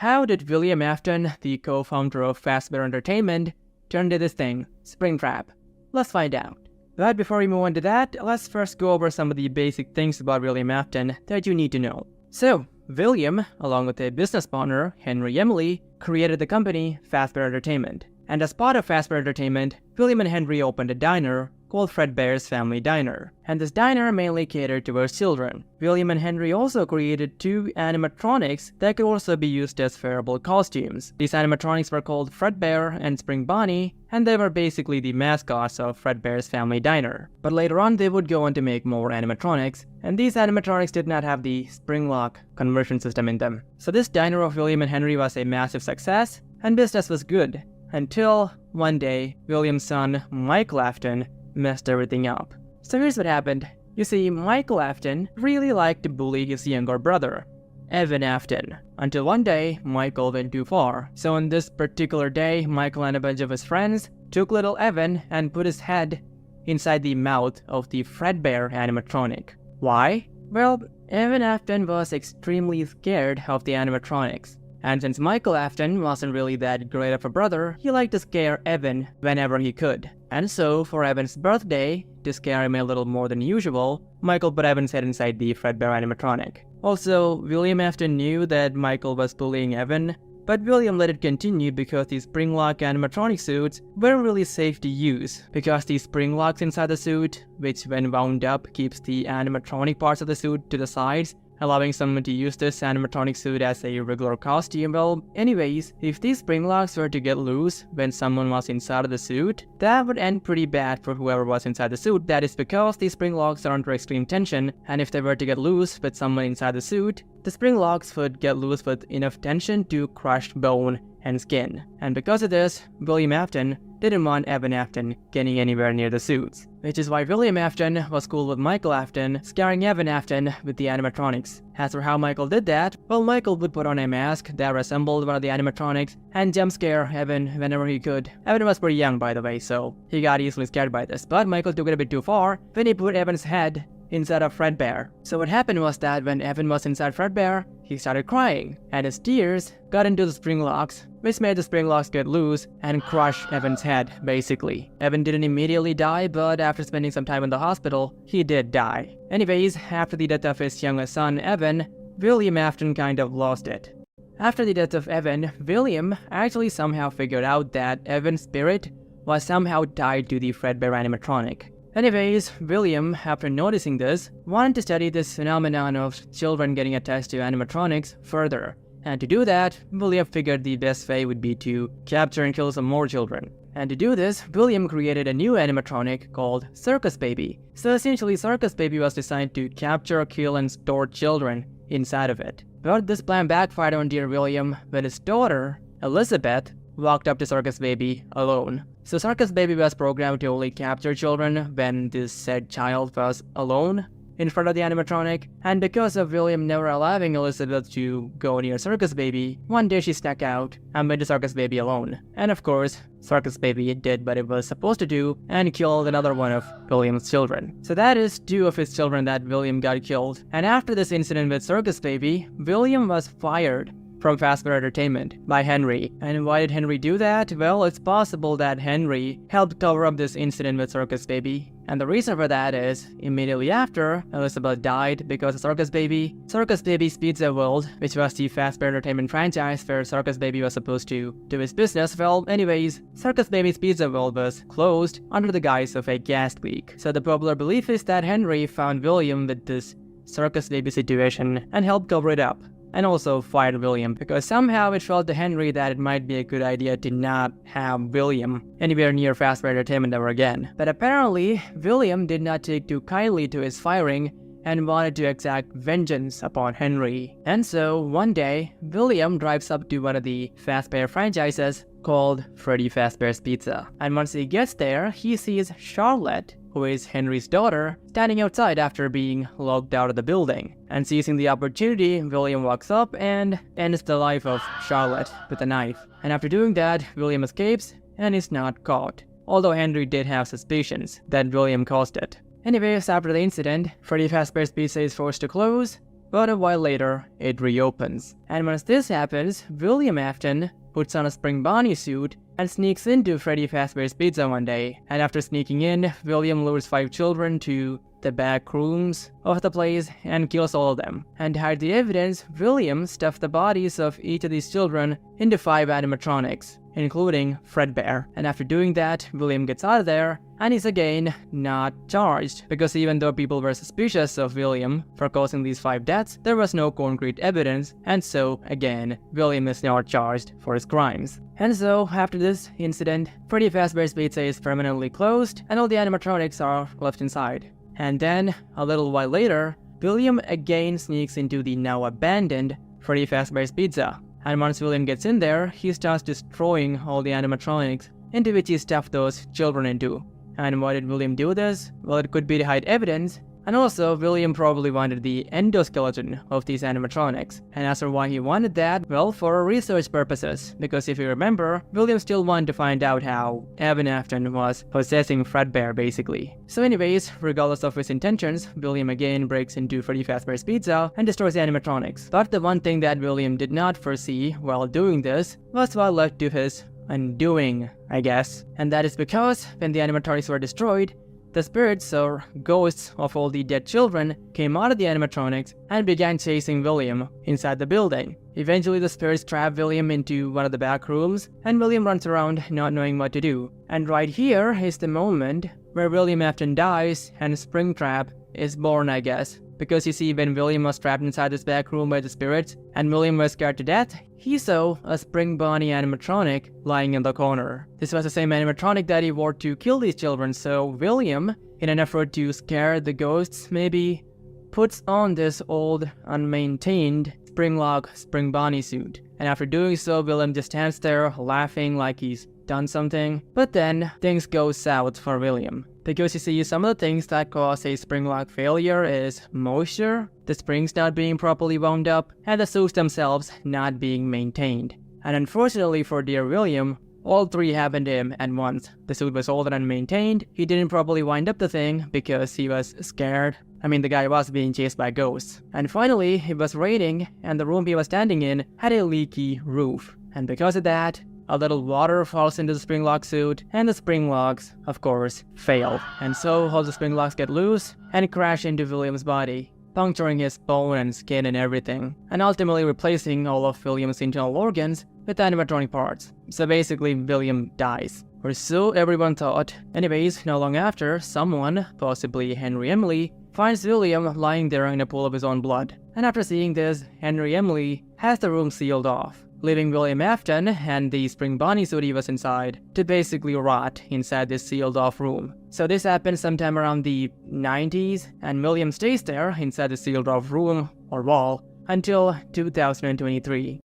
how did William Afton, the co-founder of Fazbear Entertainment, turn to this thing, Springtrap? Let's find out. But before we move on to that, let's first go over some of the basic things about William Afton that you need to know. So, William, along with a business partner, Henry Emily, created the company Fazbear Entertainment. And as part of Fazbear Entertainment, William and Henry opened a diner called Fredbear's Family Diner. And this diner mainly catered towards children. William and Henry also created 2 animatronics that could also be used as wearable costumes. These animatronics were called Fredbear and Spring Bonnie, and they were basically the mascots of Fredbear's Family Diner. But later on they would go on to make more animatronics, and these animatronics did not have the spring lock conversion system in them. So this diner of William and Henry was a massive success, and business was good. Until one day, William's son, Michael Afton, messed everything up. So here's what happened. You see, Michael Afton really liked to bully his younger brother, Evan Afton, until one day, Michael went too far. So on this particular day, Michael and a bunch of his friends took little Evan and put his head inside the mouth of the Fredbear animatronic. Why? Well, Evan Afton was extremely scared of the animatronics. And since Michael Afton wasn't really that great of a brother, he liked to scare Evan whenever he could. And so, for Evan's birthday, to scare him a little more than usual, Michael put Evan's head inside the Fredbear animatronic. Also, William Afton knew that Michael was bullying Evan, but William let it continue because these spring lock animatronic suits weren't really safe to use, because the spring locks inside the suit, which when wound up keeps the animatronic parts of the suit to the sides, allowing someone to use this animatronic suit as a regular costume. Well, anyways, if these spring locks were to get loose when someone was inside of the suit, that would end pretty bad for whoever was inside the suit. That is because these spring locks are under extreme tension, and if they were to get loose with someone inside the suit, the spring locks would get loose with enough tension to crush bone and skin. And because of this, William Afton didn't want Evan Afton getting anywhere near the suits. Which is why William Afton was cool with Michael Afton scaring Evan Afton with the animatronics. As for how Michael did that, well, Michael would put on a mask that resembled one of the animatronics and jump scare Evan whenever he could. Evan was pretty young, by the way, so he got easily scared by this. But Michael took it a bit too far when he put Evan's head inside of Fredbear. So what happened was that when Evan was inside Fredbear, he started crying, and his tears got into the spring locks, which made the spring locks get loose and crush Evan's head, basically. Evan didn't immediately die, but after spending some time in the hospital, he did die. Anyways, after the death of his youngest son, Evan, William Afton kind of lost it. After the death of Evan, William actually somehow figured out that Evan's spirit was somehow tied to the Fredbear animatronic. Anyways, William, after noticing this, wanted to study this phenomenon of children getting attached to animatronics further. And to do that, William figured the best way would be to capture and kill some more children. And to do this, William created a new animatronic called Circus Baby. So essentially, Circus Baby was designed to capture, kill, and store children inside of it. But this plan backfired on dear William when his daughter, Elizabeth, walked up to Circus Baby alone. So Circus Baby was programmed to only capture children when this said child was alone in front of the animatronic, and because of William never allowing Elizabeth to go near Circus Baby, one day she snuck out and went to Circus Baby alone. And of course, Circus Baby did what it was supposed to do and killed another one of William's children. So that is 2 of his children that William got killed. And after this incident with Circus Baby, William was fired from Fazbear Entertainment by Henry. And why did Henry do that? Well, it's possible that Henry helped cover up this incident with Circus Baby. And the reason for that is, immediately after Elizabeth died because of Circus Baby's Pizza World, which was the Fazbear Entertainment franchise where Circus Baby was supposed to do his business, well, anyways, Circus Baby's Pizza World was closed under the guise of a gas leak. So the popular belief is that Henry found William with this Circus Baby situation and helped cover it up. And also fired William, because somehow it felt to Henry that it might be a good idea to not have William anywhere near Fazbear Entertainment ever again. But apparently, William did not take too kindly to his firing and wanted to exact vengeance upon Henry. And so, one day, William drives up to one of the Fazbear franchises called Freddy Fazbear's Pizza. And once he gets there, he sees Charlotte, who is Henry's daughter, standing outside after being locked out of the building. And seizing the opportunity, William walks up and ends the life of Charlotte with a knife. And after doing that, William escapes and is not caught, although Henry did have suspicions that William caused it. Anyways, after the incident, Freddy Fazbear's Pizza is forced to close, but a while later, it reopens. And once this happens, William Afton puts on a spring Bonnie suit and sneaks into Freddy Fazbear's Pizza one day. And after sneaking in, William lures 5 children to the back rooms of the place and kills all of them. And to hide the evidence, William stuffed the bodies of each of these children into 5 animatronics, including Fredbear. And after doing that, William gets out of there and is again not charged, because even though people were suspicious of William for causing these 5 deaths, there was no concrete evidence, and so again, William is not charged for his crimes. And so, after this incident, Freddy Fazbear's Pizza is permanently closed and all the animatronics are left inside. And then, a little while later, William again sneaks into the now abandoned Freddy Fazbear's Pizza. And once William gets in there, he starts destroying all the animatronics into which he stuffed those children into. And why did William do this? Well, it could be to hide evidence, and also William probably wanted the endoskeleton of these animatronics. And as for why he wanted that, well, for research purposes, because if you remember, William still wanted to find out how Evan Afton was possessing Fredbear basically. So anyways, regardless of his intentions, William again breaks into Freddy Fazbear's Pizza and destroys the animatronics. But the one thing that William did not foresee while doing this was what led to his undoing, I guess. And that is because when the animatronics were destroyed, the spirits or ghosts of all the dead children came out of the animatronics and began chasing William inside the building. Eventually the spirits trap William into one of the back rooms and William runs around not knowing what to do. And right here is the moment where William Afton dies and Springtrap is born, I guess. Because you see, when William was trapped inside this back room by the spirits and William was scared to death, he saw a Spring Bonnie animatronic lying in the corner. This was the same animatronic that he wore to kill these children, so William, in an effort to scare the ghosts maybe, puts on this old, unmaintained Spring Bonnie suit. And after doing so, William just stands there laughing like he's done something. But then, things go south for William. Because you see, some of the things that cause a spring lock failure is moisture, the springs not being properly wound up, and the suits themselves not being maintained. And unfortunately for dear William, all 3 happened to him at once. The suit was old and unmaintained, he didn't properly wind up the thing because he was scared. I mean, the guy was being chased by ghosts. And finally, it was raining, and the room he was standing in had a leaky roof. And because of that, a little water falls into the spring lock suit, and the spring locks, of course, fail. And so all the spring locks get loose and crash into William's body, puncturing his bone and skin and everything, and ultimately replacing all of William's internal organs with animatronic parts. So basically, William dies. Or so everyone thought. Anyways, not long after, someone, possibly Henry Emily, finds William lying there in a pool of his own blood. And after seeing this, Henry Emily has the room sealed off, leaving William Afton and the Spring Bonnie suit he was inside to basically rot inside this sealed off room. So this happened sometime around the 90s, and William stays there inside the sealed off room or wall until 2023.